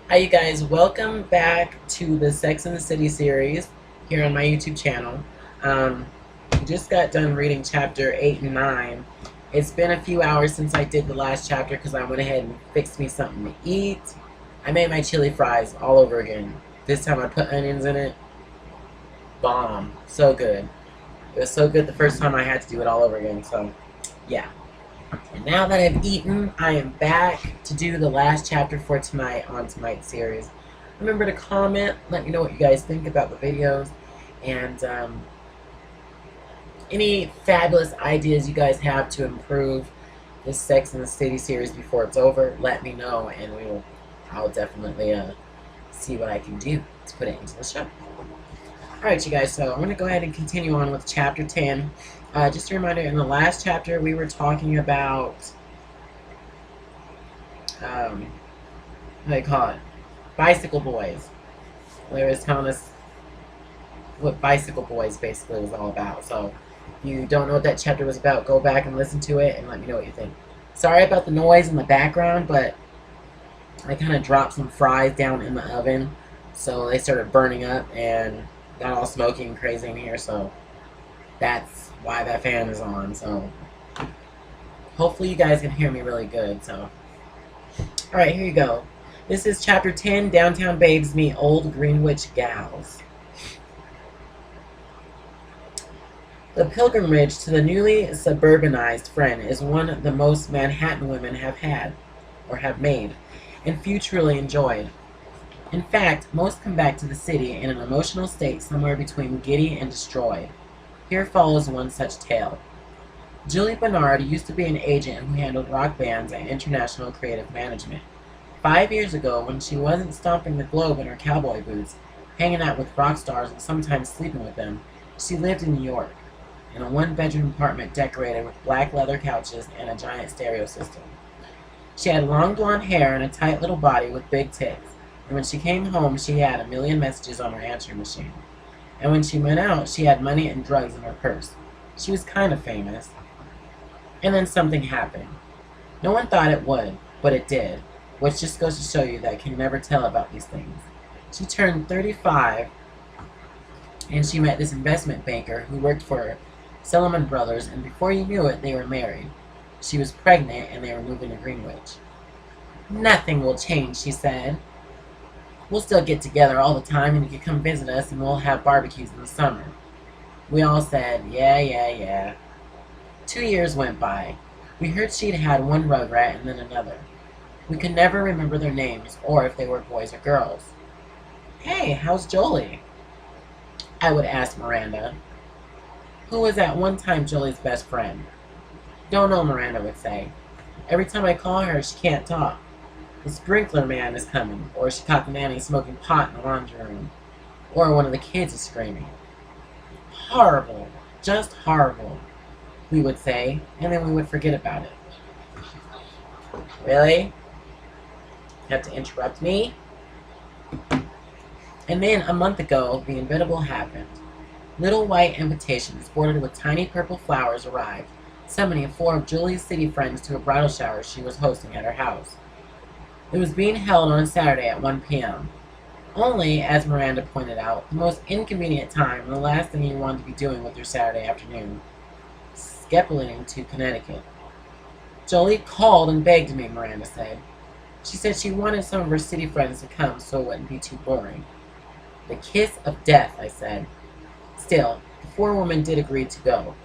Hi, you guys. Welcome back to the Sex and the City series here on my YouTube channel. Just got done reading chapter 8 and 9. It's been a few hours since I did the last chapter because I went ahead and fixed me something to eat. I made my chili fries all over again. This time I put onions in it. Bomb. So good. It was so good the first time I had to do it all over again. So, yeah. And now that I've eaten, I am back to do the last chapter for tonight on tonight's series. Remember to comment, let me know what you guys think about the videos, and any fabulous ideas you guys have to improve this Sex and the City series before it's over, let me know, and I'll definitely see what I can do to put it into the show. Alright, you guys, so I'm going to go ahead and continue on with chapter 10. Just a reminder, in the last chapter we were talking about, what do they call it? Bicycle Boys. They was telling us what Bicycle Boys basically was all about. So, if you don't know what that chapter was about, go back and listen to it and let me know what you think. Sorry about the noise in the background, but I kind of dropped some fries down in the oven, so they started burning up and got all smoky and crazy in here, so that's why that fan is on. So hopefully you guys can hear me really good. So alright, here you go. This is chapter 10, Downtown Babes Meet Old Greenwich Gals. The pilgrimage to the newly suburbanized friend is one the most Manhattan women have had, or have made, and few truly enjoyed. In fact, most come back to the city in an emotional state somewhere between giddy and destroyed. Here follows one such tale. Julie Bernard used to be an agent who handled rock bands and international creative management. 5 years ago, when she wasn't stomping the globe in her cowboy boots, hanging out with rock stars and sometimes sleeping with them, she lived in New York, in a one-bedroom apartment decorated with black leather couches and a giant stereo system. She had long blonde hair and a tight little body with big tits, and when she came home, she had a million messages on her answering machine. And when she went out, she had money and drugs in her purse. She was kind of famous. And then something happened. No one thought it would, but it did, which just goes to show you that I can never tell about these things. She turned 35, and she met this investment banker who worked for Solomon Brothers, and before you knew it, they were married. She was pregnant, and they were moving to Greenwich. "Nothing will change," she said. "We'll still get together all the time, and you can come visit us, and we'll have barbecues in the summer." We all said, yeah, yeah, yeah. 2 years went by. We heard she'd had one rugrat and then another. We could never remember their names, or if they were boys or girls. "Hey, how's Jolie?" I would ask Miranda, who was at one time Jolie's best friend. "Don't know," Miranda would say. "Every time I call her, she can't talk. The sprinkler man is coming, or she caught the nanny smoking pot in the laundry room, or one of the kids is screaming." "Horrible, just horrible," we would say, and then we would forget about it. "Really? You have to interrupt me?" And then, a month ago, the inevitable happened. Little white invitations bordered with tiny purple flowers arrived, summoning 4 of Julie's city friends to a bridal shower she was hosting at her house. It was being held on a Saturday at 1 p.m. Only, as Miranda pointed out, the most inconvenient time and the last thing you wanted to be doing with your Saturday afternoon. Skeppling to Connecticut. "Jolie called and begged me," Miranda said. "She said she wanted some of her city friends to come so it wouldn't be too boring." "The kiss of death," I said. Still, the 4 women did agree to go.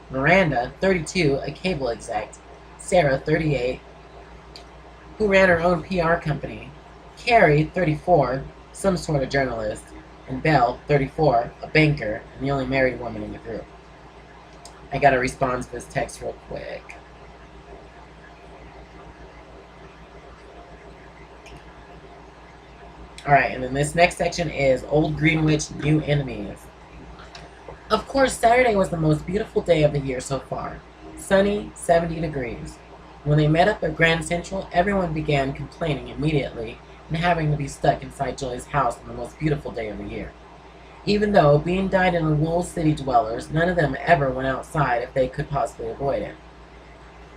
Miranda, 32, a cable exec; Sarah, 38, who ran her own PR company; Carrie, 34, some sort of journalist; and Belle, 34, a banker, and the only married woman in the group. I gotta respond to this text real quick. Alright, and then this next section is Old Greenwich, New Enemies. Of course, Saturday was the most beautiful day of the year so far. Sunny, 70 degrees. When they met up at Grand Central, everyone began complaining immediately and having to be stuck inside Julie's house on the most beautiful day of the year. Even though, being dyed-in-the-wool city dwellers, none of them ever went outside if they could possibly avoid it.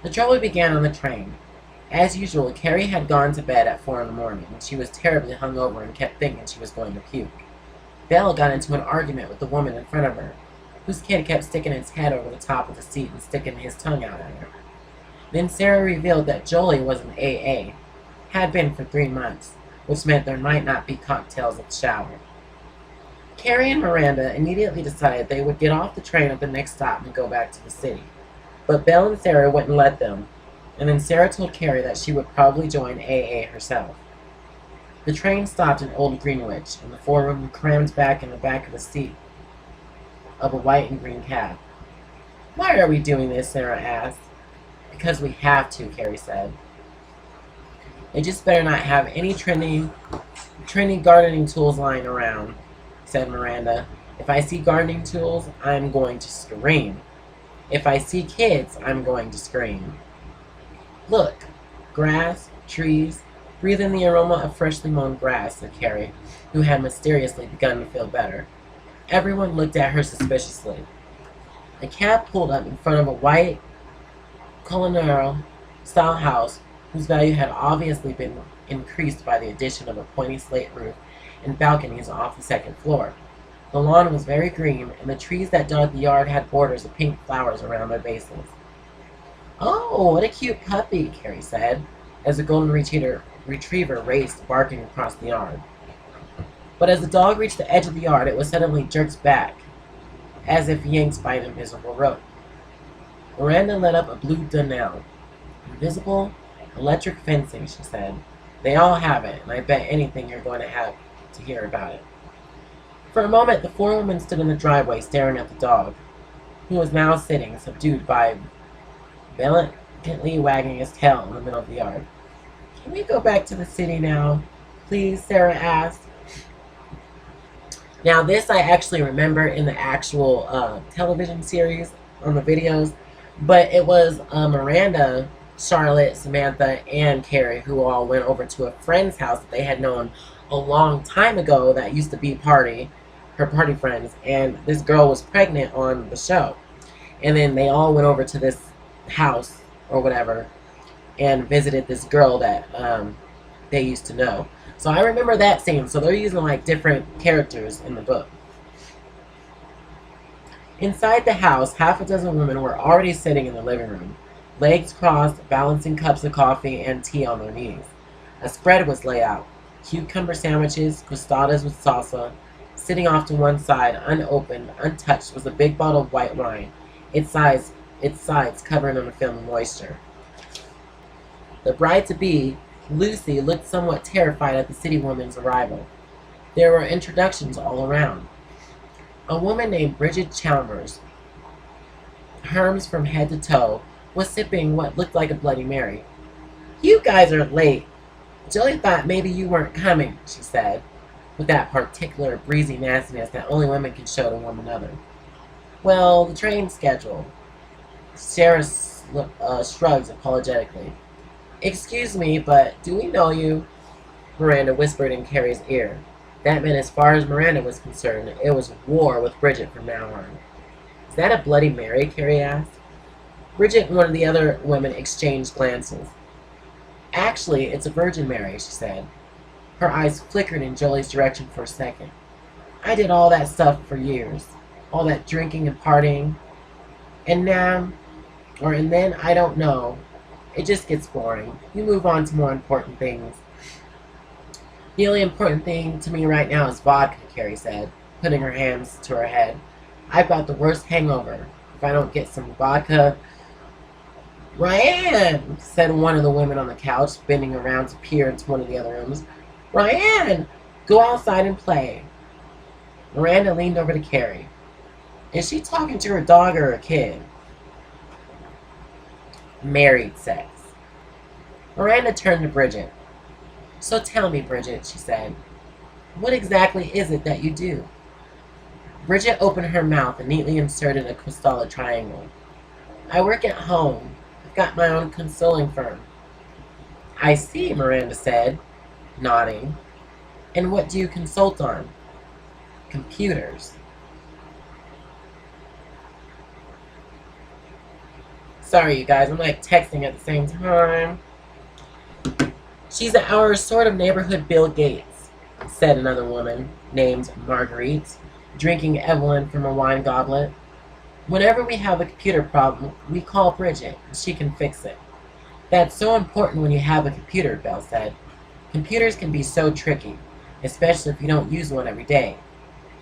The trouble began on the train. As usual, Carrie had gone to bed at 4 in the morning, and she was terribly hungover and kept thinking she was going to puke. Belle got into an argument with the woman in front of her, whose kid kept sticking its head over the top of the seat and sticking his tongue out at her. Then Sarah revealed that Jolie was an AA, had been for 3 months, which meant there might not be cocktails at the shower. Carrie and Miranda immediately decided they would get off the train at the next stop and go back to the city. But Belle and Sarah wouldn't let them, and then Sarah told Carrie that she would probably join AA herself. The train stopped in Old Greenwich, and the four of them crammed back in the back of the seat of a white and green cab. "Why are we doing this?" Sarah asked. "Because we have to," Carrie said. "They just better not have any trendy gardening tools lying around," said Miranda. "If I see gardening tools, I'm going to scream. If I see kids, I'm going to scream." "Look, grass, trees, breathe in the aroma of freshly mown grass," said Carrie, who had mysteriously begun to feel better. Everyone looked at her suspiciously. The cab pulled up in front of a white colonial-style house whose value had obviously been increased by the addition of a pointy slate roof and balconies off the second floor. The lawn was very green, and the trees that dotted the yard had borders of pink flowers around their bases. "Oh, what a cute puppy," Carrie said, as the golden retriever raced, barking across the yard. But as the dog reached the edge of the yard, it was suddenly jerked back, as if yanked by an invisible rope. Miranda lit up a blue Donnell. "Invisible electric fencing," she said. "They all have it, and I bet anything you're going to have to hear about it." For a moment, the four women stood in the driveway staring at the dog, who was now sitting, subdued by valiantly wagging his tail in the middle of the yard. "Can we go back to the city now, please?" Sarah asked. Now, this I actually remember in the actual television series on the videos, but it was Miranda, Charlotte, Samantha, and Carrie who all went over to a friend's house that they had known a long time ago that used to be her party friends, and this girl was pregnant on the show. And then they all went over to this house or whatever and visited this girl that they used to know. So I remember that scene. So they're using like different characters in the book. Inside the house, half a dozen women were already sitting in the living room, legs crossed, balancing cups of coffee and tea on their knees. A spread was laid out. Cucumber sandwiches, tostadas with salsa. Sitting off to one side, unopened, untouched, was a big bottle of white wine, its sides covering on a film of moisture. The bride-to-be, Lucy, looked somewhat terrified at the city woman's arrival. There were introductions all around. A woman named Bridget Chalmers, Herms from head to toe, was sipping what looked like a Bloody Mary. "You guys are late. Jolie thought maybe you weren't coming," she said, with that particular breezy nastiness that only women can show to one another. "Well, the train schedule." Sarah shrugged apologetically. "Excuse me, but do we know you?" Miranda whispered in Carrie's ear. That meant, as far as Miranda was concerned, it was war with Bridget from now on. "Is that a Bloody Mary?" Carrie asked. Bridget and one of the other women exchanged glances. "Actually, it's a Virgin Mary," she said. Her eyes flickered in Jolie's direction for a second. "I did all that stuff for years. All that drinking and partying. And then, I don't know. It just gets boring. You move on to more important things." "The only important thing to me right now is vodka," Carrie said, putting her hands to her head. "I've got the worst hangover. If I don't get some vodka—" "Ryan," said one of the women on the couch, bending around to peer into one of the other rooms. "Ryan, go outside and play." Miranda leaned over to Carrie. "Is she talking to her dog or her kid?" "Married sex." Miranda turned to Bridget. "So tell me, Bridget," she said, "what exactly is it that you do?" Bridget opened her mouth and neatly inserted a crystalline triangle. "I work at home. I've got my own consulting firm." "I see," Miranda said, nodding. "And what do you consult on?" "Computers." Sorry, you guys, I'm like texting at the same time. She's our sort of neighborhood Bill Gates, said another woman named Marguerite, drinking Evelyn from a wine goblet. Whenever we have a computer problem, we call Bridget, and she can fix it. That's so important when you have a computer, Belle said. Computers can be so tricky, especially if you don't use one every day.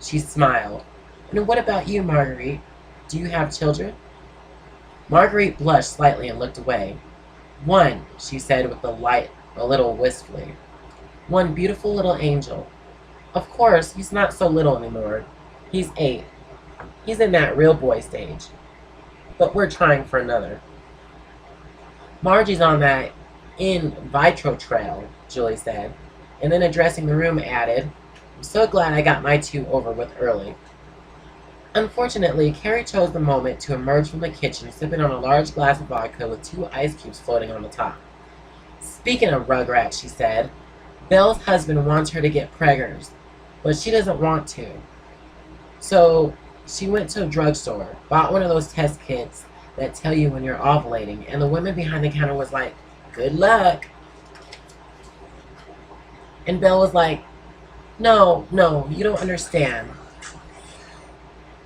She smiled. And what about you, Marguerite? Do you have children? Marguerite blushed slightly and looked away. One, she said with a little wistfully. One beautiful little angel. Of course, he's not so little anymore. He's 8. He's in that real boy stage. But we're trying for another. Margie's on that in vitro trail, Julie said, and then addressing the room added, I'm so glad I got my 2 over with early. Unfortunately, Carrie chose the moment to emerge from the kitchen sipping on a large glass of vodka with 2 ice cubes floating on the top. Speaking of Rugrats, she said, Belle's husband wants her to get preggers, but she doesn't want to. So she went to a drugstore, bought one of those test kits that tell you when you're ovulating, and the woman behind the counter was like, good luck. And Belle was like, no, you don't understand.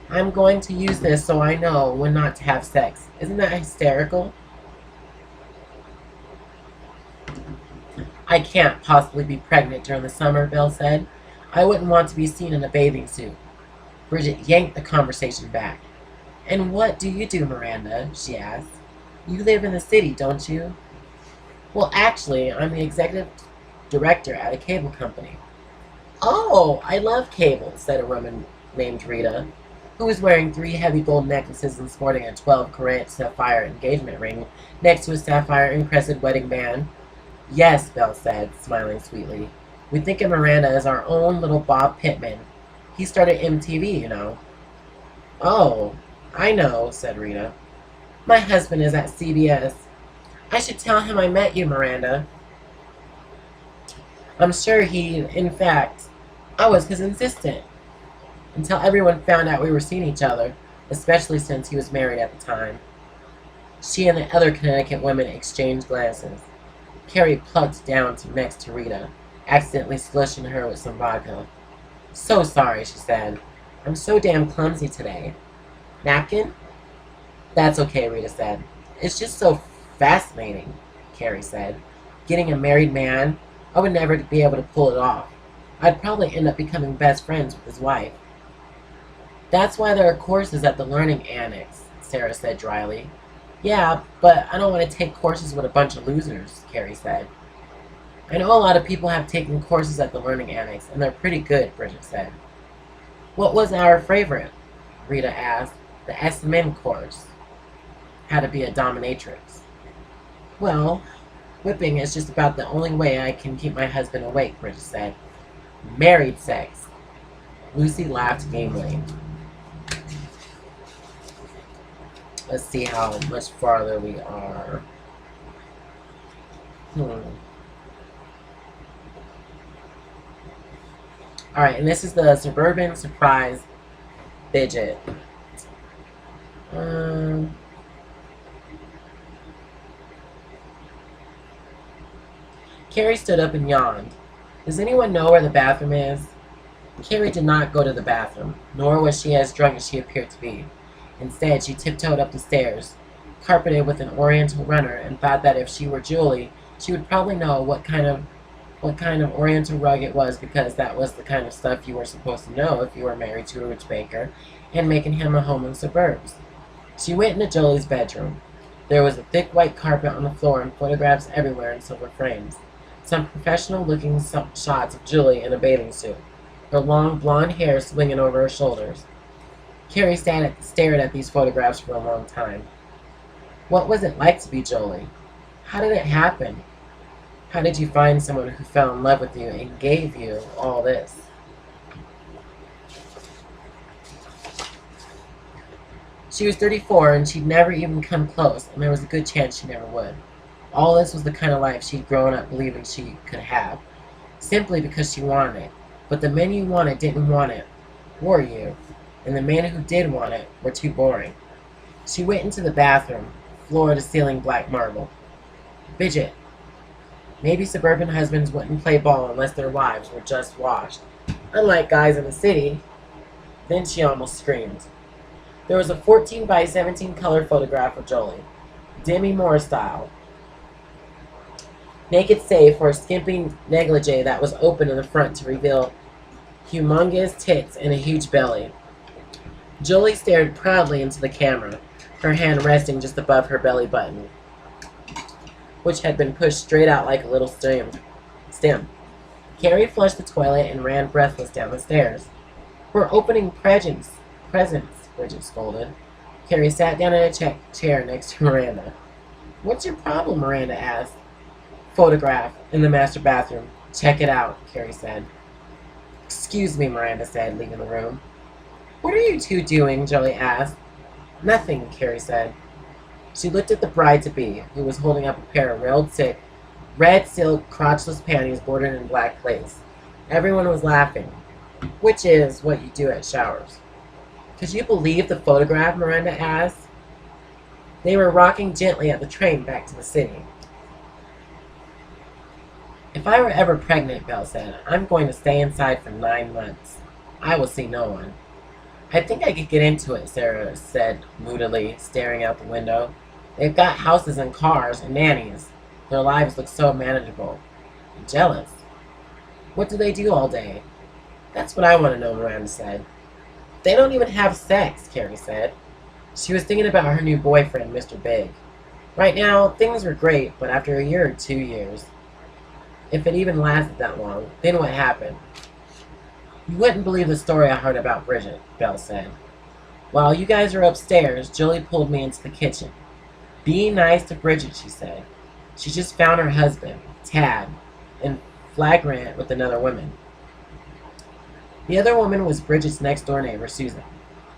I'm going to use this so I know when not to have sex. Isn't that hysterical? I can't possibly be pregnant during the summer, Belle said. I wouldn't want to be seen in a bathing suit. Bridget yanked the conversation back. And what do you do, Miranda? She asked. You live in the city, don't you? Well, actually, I'm the executive director at a cable company. Oh, I love cable, said a woman named Rita, who was wearing 3 heavy gold necklaces and sporting a 12-carat sapphire engagement ring next to a sapphire-encrusted wedding band. Yes, Belle said, smiling sweetly. We think of Miranda as our own little Bob Pittman. He started MTV, you know. Oh, I know, said Rita. My husband is at CBS. I should tell him I met you, Miranda. I'm sure in fact, I was his assistant. Until everyone found out we were seeing each other, especially since he was married at the time. She and the other Connecticut women exchanged glances. Carrie plucked down next to Rita, accidentally slushing her with some vodka. So sorry, she said. I'm so damn clumsy today. Napkin? That's okay, Rita said. It's just so fascinating, Carrie said. Getting a married man, I would never be able to pull it off. I'd probably end up becoming best friends with his wife. That's why there are courses at the Learning Annex, Sarah said dryly. Yeah, but I don't want to take courses with a bunch of losers, Carrie said. I know a lot of people have taken courses at the Learning Annex, and they're pretty good, Bridget said. What was our favorite? Rita asked. The SMN course. How to be a dominatrix. Well, whipping is just about the only way I can keep my husband awake, Bridget said. Married sex. Lucy laughed gamely. Let's see how much farther we are. Alright, and this is the Suburban Surprise Fidget. Carrie stood up and yawned. Does anyone know where the bathroom is? Carrie did not go to the bathroom, nor was she as drunk as she appeared to be. Instead, she tiptoed up the stairs, carpeted with an oriental runner, and thought that if she were Julie, she would probably know what kind of oriental rug it was, because that was the kind of stuff you were supposed to know if you were married to a rich banker and making him a home in the suburbs. She went into Julie's bedroom. There was a thick white carpet on the floor and photographs everywhere in silver frames. Some professional-looking shots of Julie in a bathing suit, her long blonde hair swinging over her shoulders. Carrie stared at these photographs for a long time. What was it like to be Julie? How did it happen? How did you find someone who fell in love with you and gave you all this? She was 34 and she'd never even come close, and there was a good chance she never would. All this was the kind of life she'd grown up believing she could have, simply because she wanted it. But the men you wanted didn't want it, or you, and the men who did want it were too boring. She went into the bathroom, floor to ceiling black marble. Bridget, Maybe suburban husbands wouldn't play ball unless their wives were just washed, unlike guys in the city. Then she almost screamed. There was a 14 by 17 color photograph of Jolie, Demi Moore style, naked save for a skimpy negligee that was open in the front to reveal humongous tits and a huge belly. Jolie stared proudly into the camera, her hand resting just above her belly button, which had been pushed straight out like a little stem. Carrie flushed the toilet and ran breathless down the stairs. "We're opening presents, Bridget scolded. Carrie sat down in a chair next to Miranda. "What's your problem?" Miranda asked. "Photograph in the master bathroom. Check it out," Carrie said. "Excuse me," Miranda said, leaving the room. "What are you two doing?" Jolie asked. "Nothing," Carrie said. She looked at the bride-to-be, who was holding up a pair of red silk crotchless panties bordered in black lace. Everyone was laughing, which is what you do at showers. "Could you believe the photograph?" Miranda asked. They were rocking gently at the train back to the city. "If I were ever pregnant," Belle said, "I'm going to stay inside for 9 months. I will see no one." "I think I could get into it," Sarah said moodily, staring out the window. "They've got houses and cars and nannies. Their lives look so manageable." "I'm jealous." "What do they do all day?" "That's what I want to know," Miranda said. "They don't even have sex," Carrie said. She was thinking about her new boyfriend, Mr. Big. Right now, things were great, but after a year or 2 years, if it even lasted that long, then what happened? "You wouldn't believe the story I heard about Bridget," Belle said. "While you guys were upstairs, Julie pulled me into the kitchen. 'Be nice to Bridget,' she said. She just found her husband, Tad, in flagrant with another woman." The other woman was Bridget's next-door neighbor, Susan.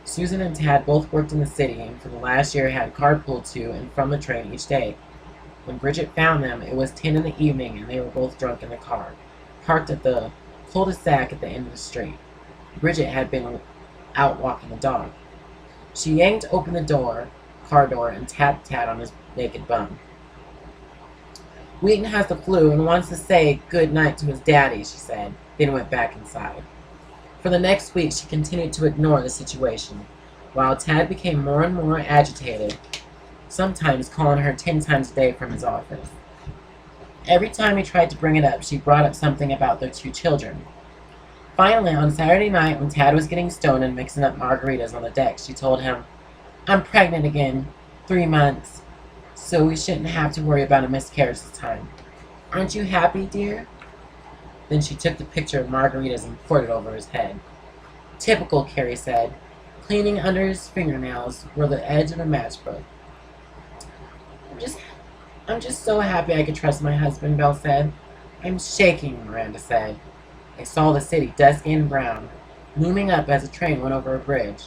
Susan and Tad both worked in the city and for the last year had carpooled to and from the train each day. When Bridget found them, it was 10 in the evening and they were both drunk in the car, parked at the cul-de-sac at the end of the street. Bridget had been out walking the dog. She yanked open the car door, and tapped Tad on his naked bum. "Wheaton has the flu and wants to say good night to his daddy," she said, then went back inside. For the next week, she continued to ignore the situation, while Tad became more and more agitated, sometimes calling her 10 times a day from his office. Every time he tried to bring it up, she brought up something about their 2 children. Finally, on Saturday night, when Tad was getting stoned and mixing up margaritas on the deck, she told him, "I'm pregnant again, 3 months, so we shouldn't have to worry about a miscarriage this time. Aren't you happy, dear?" Then she took the picture of margaritas and poured it over his head. "Typical," Carrie said, cleaning under his fingernails were the edge of a matchbook. I'm just so happy I could trust my husband," Belle said. "I'm shaking," Miranda said. They saw the city, dusky and brown, looming up as a train went over a bridge.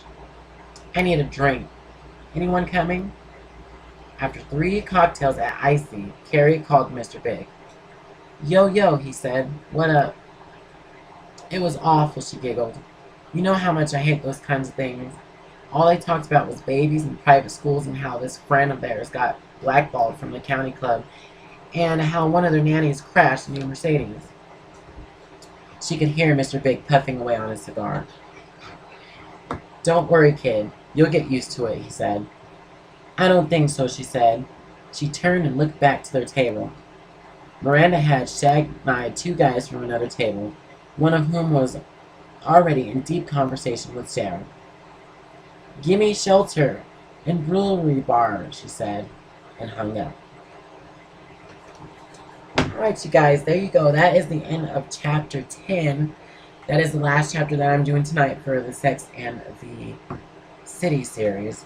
"I need a drink. Anyone coming?" After 3 cocktails at Icy, Carrie called Mr. Big. "Yo," he said. "What up?" "It was awful," she giggled. "You know how much I hate those kinds of things. All they talked about was babies and private schools and how this friend of theirs got blackballed from the county club and how one of their nannies crashed a new Mercedes." She could hear Mr. Big puffing away on his cigar. "Don't worry, kid. You'll get used to it," he said. "I don't think so," she said. She turned and looked back to their table. Miranda had shag-eyed 2 guys from another table, one of whom was already in deep conversation with Sarah. "Gimme shelter and brewery bar," she said, and hung up. Alright, you guys, there you go. That is the end of chapter 10. That is the last chapter that I'm doing tonight for the Sex and the City series.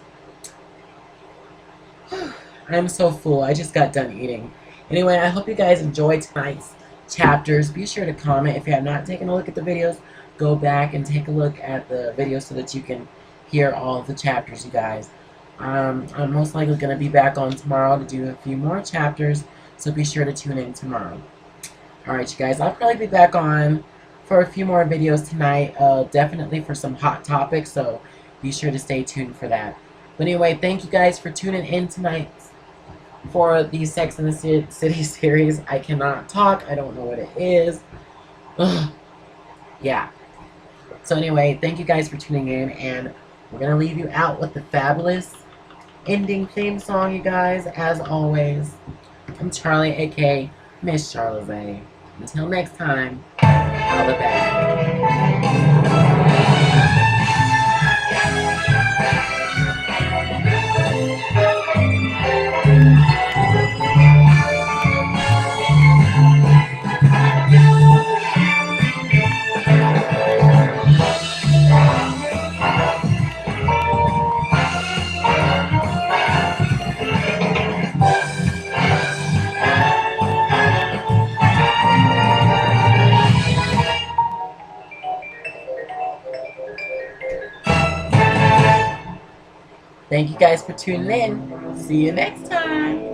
I'm so full. I just got done eating. Anyway, I hope you guys enjoyed tonight's chapters. Be sure to comment. If you have not taken a look at the videos, go back and take a look at the videos so that you can hear all of the chapters, you guys. I'm most likely going to be back on tomorrow to do a few more chapters, so be sure to tune in tomorrow. Alright, you guys, I'll probably be back on for a few more videos tonight, definitely for some hot topics, so be sure to stay tuned for that. But anyway, thank you guys for tuning in tonight. for the Sex and the City series. I cannot talk. I don't know what it is. Ugh. Yeah. So anyway, thank you guys for tuning in, and we're going to leave you out with the fabulous ending theme song, you guys. As always, I'm Charlie, aka Miss Charlotte. Until next time, all the best. Thank you guys for tuning in. See you next time.